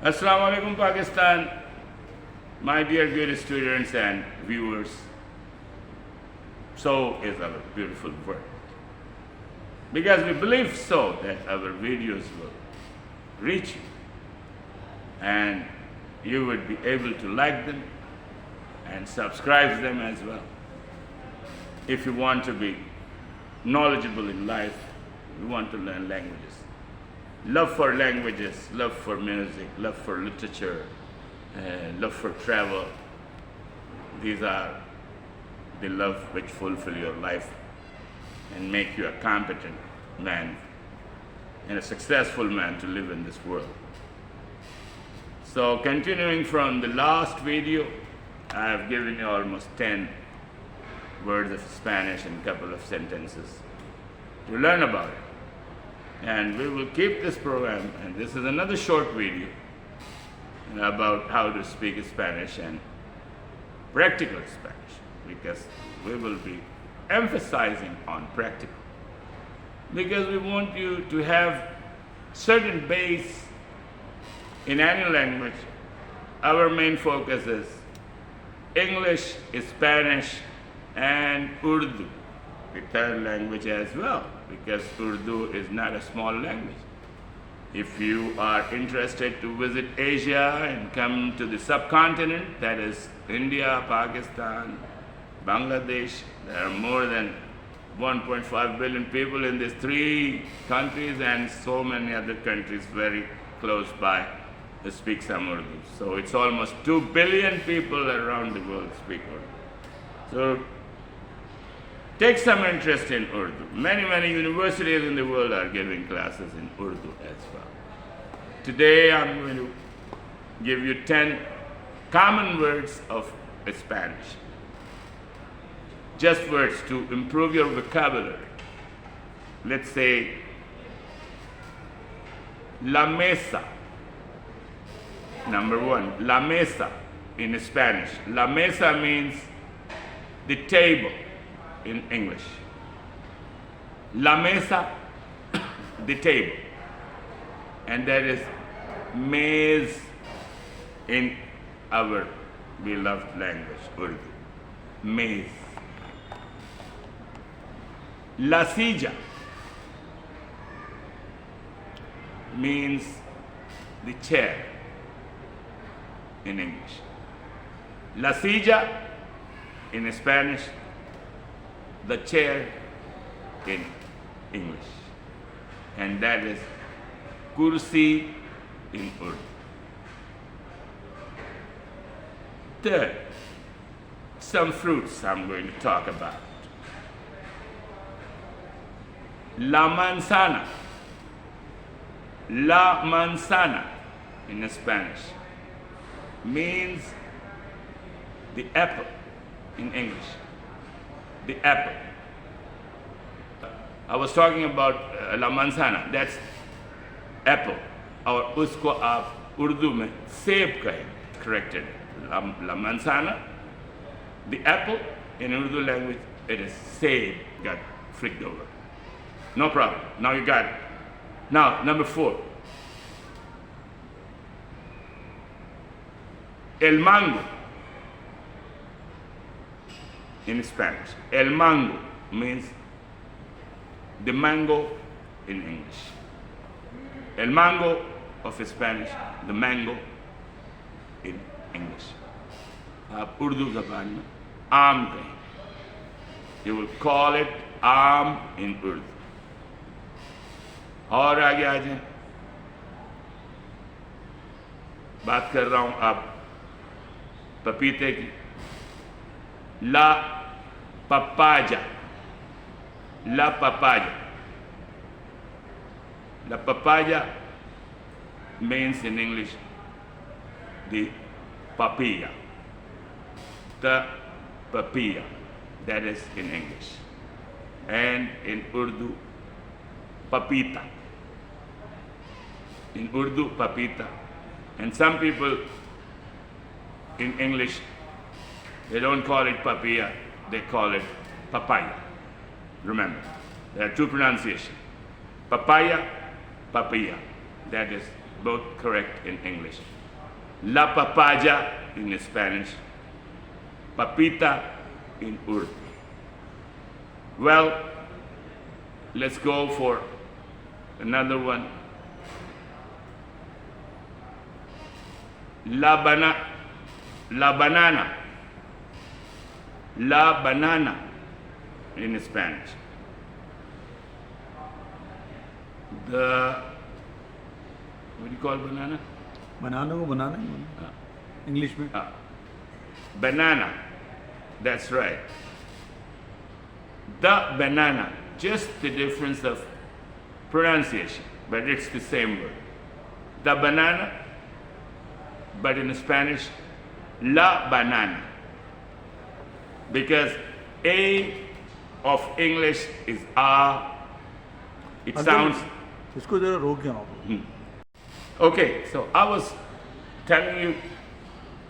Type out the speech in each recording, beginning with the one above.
Assalamu alaikum Pakistan, my dear good students and viewers. So is our beautiful world. Because we believe so that our videos will reach you and you would be able to like them and subscribe them as well. If you want to be knowledgeable in life, you want to learn languages. Love for languages, love for music, love for literature, love for travel. These are the love which fulfill your life and make you a competent man and a successful man to live in this world. So continuing from the last video, I have given you almost 10 words of Spanish and a couple of sentences to learn about it. And we will keep this program, and this is another short video about how to speak Spanish and practical Spanish, because we will be emphasizing on practical. Because we want you to have certain base in any language. Our main focus is English, Spanish, and Urdu, the third language as well, because Urdu is not a small language. If you are interested to visit Asia and come to the subcontinent, that is India, Pakistan, Bangladesh, there are more than 1.5 billion people in these three countries and so many other countries very close by that speak some Urdu. So it's almost 2 billion people around the world speak Urdu. So take some interest in Urdu. Many universities in the world are giving classes in Urdu as well. Today I'm going to give you 10 common words of Spanish. Just words to improve your vocabulary. Let's say, la mesa. Number one, la mesa in Spanish. La mesa means the table in English. La mesa, the table. And that is maize in our beloved language, Urdu. Maize. La silla means the chair in English. La silla in Spanish, the chair in English. And that is kursi in Urdu. Third, some fruits I'm going to talk about. La manzana. La manzana in Spanish means the apple in English. The apple. I was talking about la manzana, that's apple. और उसको आप उर्दू में सेब कहें, corrected. La manzana, the apple, in Urdu language it is seb, got flicked over. No problem, now you got it. Now, number 4. El mango in Spanish. El mango means the mango in English. El mango of Spanish, the mango in English. आप उर्दू ज़बान में आम कहें. You will call it आम in Urdu. और आगे आ जाएं. बात कर रहा हूं अब पपीते की. La papaya. La papaya. La papaya means in English the papaya. The papaya. That is in English. And in Urdu, papita. In Urdu, papita. And some people in English, they don't call it papaya, they call it papaya. Remember, there are two pronunciations. Papaya, papaya. That is both correct in English. La papaya in Spanish, papita in Urdu. Well, let's go for another one. La banana. La banana in Spanish. What do you call banana? बनाना को बनाना English में Banana. That's right. The banana. Just the difference of pronunciation, but it's the same word. The banana, but in Spanish, la banana. Because A of English is A. It sounds. इसको जरा रोक के आओ Okay, so I was telling you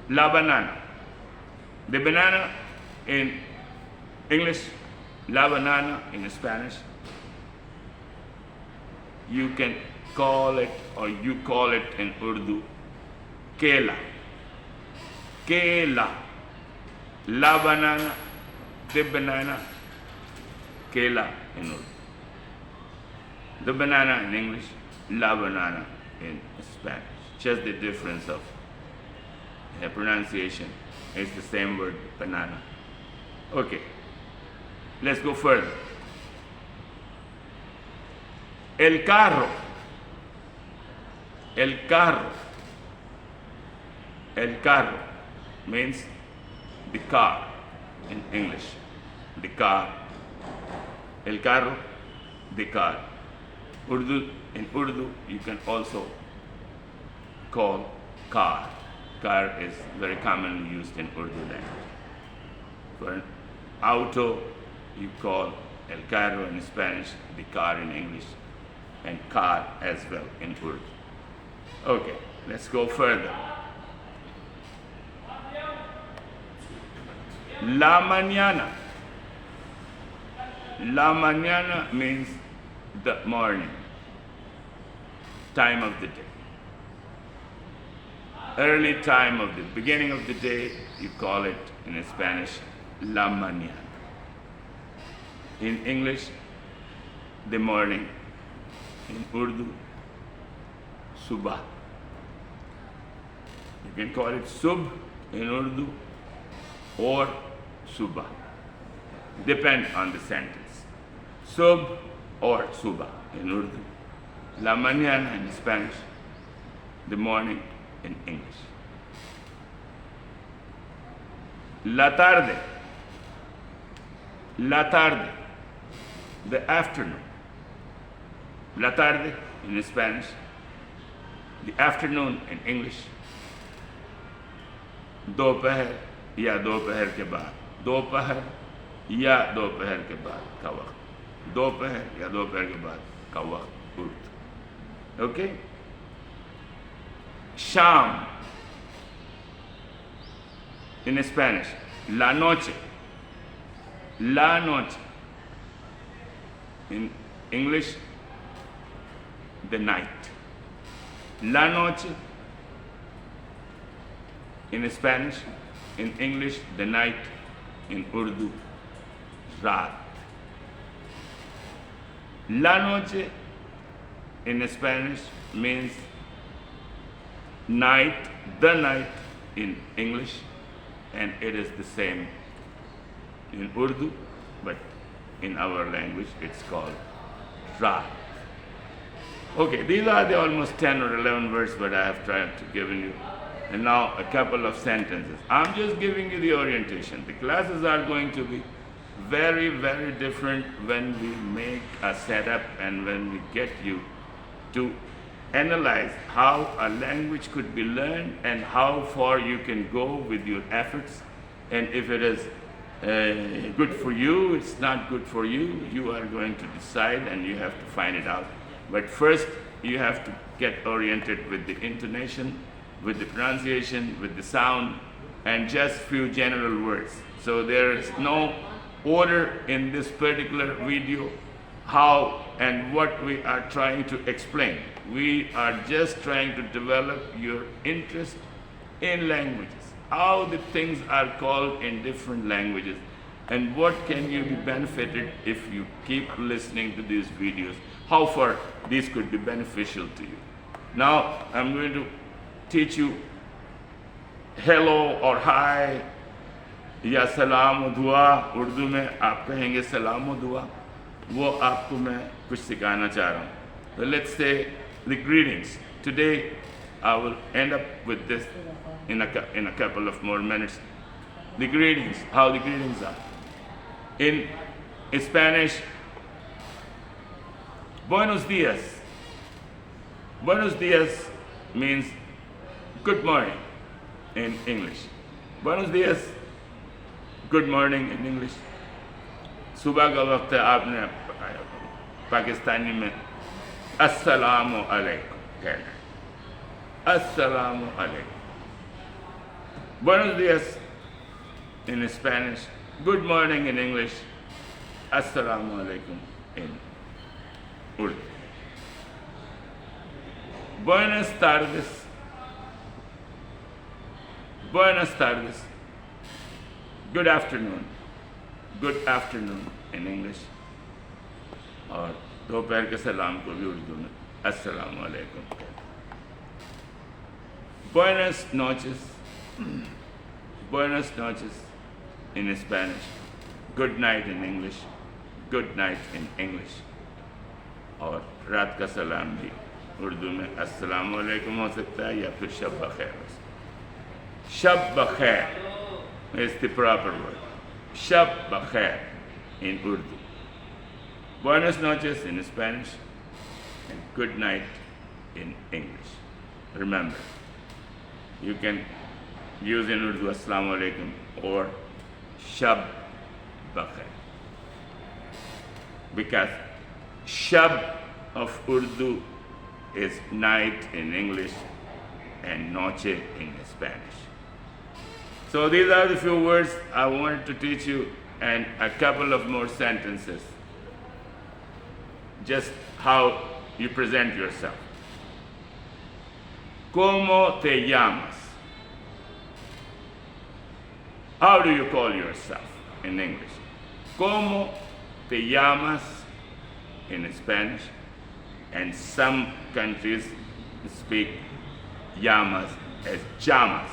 la banana. The banana in English, la banana in Spanish. You can call it, or you call it in Urdu, kela. Kela. La banana, the banana, kela in Urdu. The banana in English, la banana in Spanish. Just the difference of pronunciation. It's the same word, banana. Okay, let's go further. El carro. El carro. El carro means the car in English. The car. El carro, the car. In Urdu, you can also call car. Car is very commonly used in Urdu language. For an auto, you call el carro in Spanish, the car in English, and car as well in Urdu. Okay, let's go further. La mañana. La mañana means the morning, time of the day. Early time of the beginning of the day, you call it in Spanish, la mañana. In English, the morning. In Urdu, subah. You can call it sub in Urdu or subah. Depend on the sentence. Sub or subah in Urdu. La mañana in Spanish. The morning in English. La tarde. La tarde. The afternoon. La tarde in Spanish. The afternoon in English. दोपहर या दोपहर के बाद. दोपहर या दोपहर के बाद का वक्त. दोपहर या दोपहर के बाद का वक्त. Urdu. Okay? Sham in Spanish. La noche. La noche. In English, the night. La noche in Spanish, in English, the night, in Urdu, raat. La noche in Spanish means night, the night in English, and it is the same in Urdu, but in our language it's called raat. Okay, these are the almost 10 or 11 words, but I have tried to give you. And now a couple of sentences. I'm just giving you the orientation. The classes are going to be very, very different when we make a setup and when we get you to analyze how a language could be learned and how far you can go with your efforts. And if it is good for you, it's not good for you, you are going to decide and you have to find it out. But first, you have to get oriented with the intonation, with the pronunciation, with the sound, and just few general words. So there is no order in this particular video how and what we are trying to explain. We are just trying to develop your interest in languages, how the things are called in different languages, and what can you be benefited if you keep listening to these videos, how far these could be beneficial to you. Now I'm going to teach you hello or hi या सलाम और दुआ. उर्दू में आप कहेंगे सलाम और दुआ, वो आपको मैं कुछ सिखाना चाह रहा हूँ. So let's say the greetings. Today I will end up with this in a couple of more minutes. The greetings, how the greetings are. In Spanish, buenos dias. Buenos dias means good morning in English. Buenos dias, good morning in English. सुबह का वक्त है, आपने पाकिस्तानी में अस्सलामु अलैकुम कहना है. Assalamu alaikum. Buenos dias in Spanish. Good morning in English. Assalamu alaikum in Urdu. Buenas tardes. Buenas tardes. Good afternoon. Good afternoon in English. और दोपहर के सलाम को भी उर्दू में अस्सलामु अलैकुम. Buenas noches. Buenas noches in Spanish. Good night in English. Good night in English. और रात का सलाम भी उर्दू में अस्सलामु अलैकुम हो सकता है या फिर शब बखैर हो सकता है. शब बखैर is the proper word. Shab bakhair in Urdu. Buenas noches in Spanish and good night in English. Remember, you can use in Urdu Assalamu alaikum or Shab bakhair, because Shab of Urdu is night in English and noche in Spanish. So these are the few words I wanted to teach you, and a couple of more sentences. Just how you present yourself. ¿Cómo te llamas? How do you call yourself in English? ¿Cómo te llamas in Spanish? And some countries speak llamas as llamas.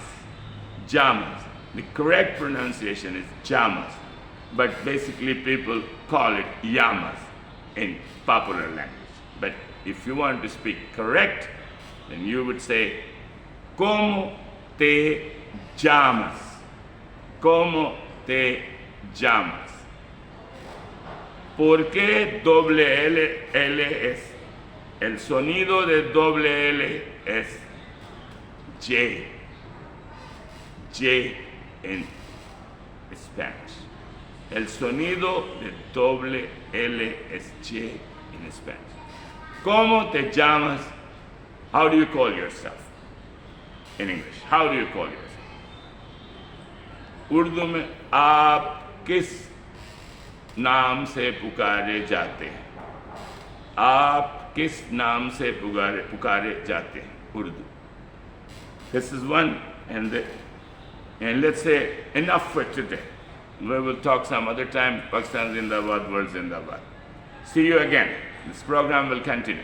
Llamas. The correct pronunciation is llamas, but basically people call it llamas in popular language. But if you want to speak correct, then you would say ¿Cómo te llamas? ¿Cómo te llamas? ¿Por qué doble L es? El sonido de doble L es J. J en Spanish. El sonido de doble L es J in Spanish. ¿Cómo te llamas? How do you call yourself in English? How do you call yourself? Urdu में आप किस नाम से पुकारे जाते हैं? आप किस नाम से पुकारे जाते हैं? Urdu. This is one, and let's say enough for today. We will talk some other time. Pakistan Zindabad, world Zindabad. See you again. This program will continue.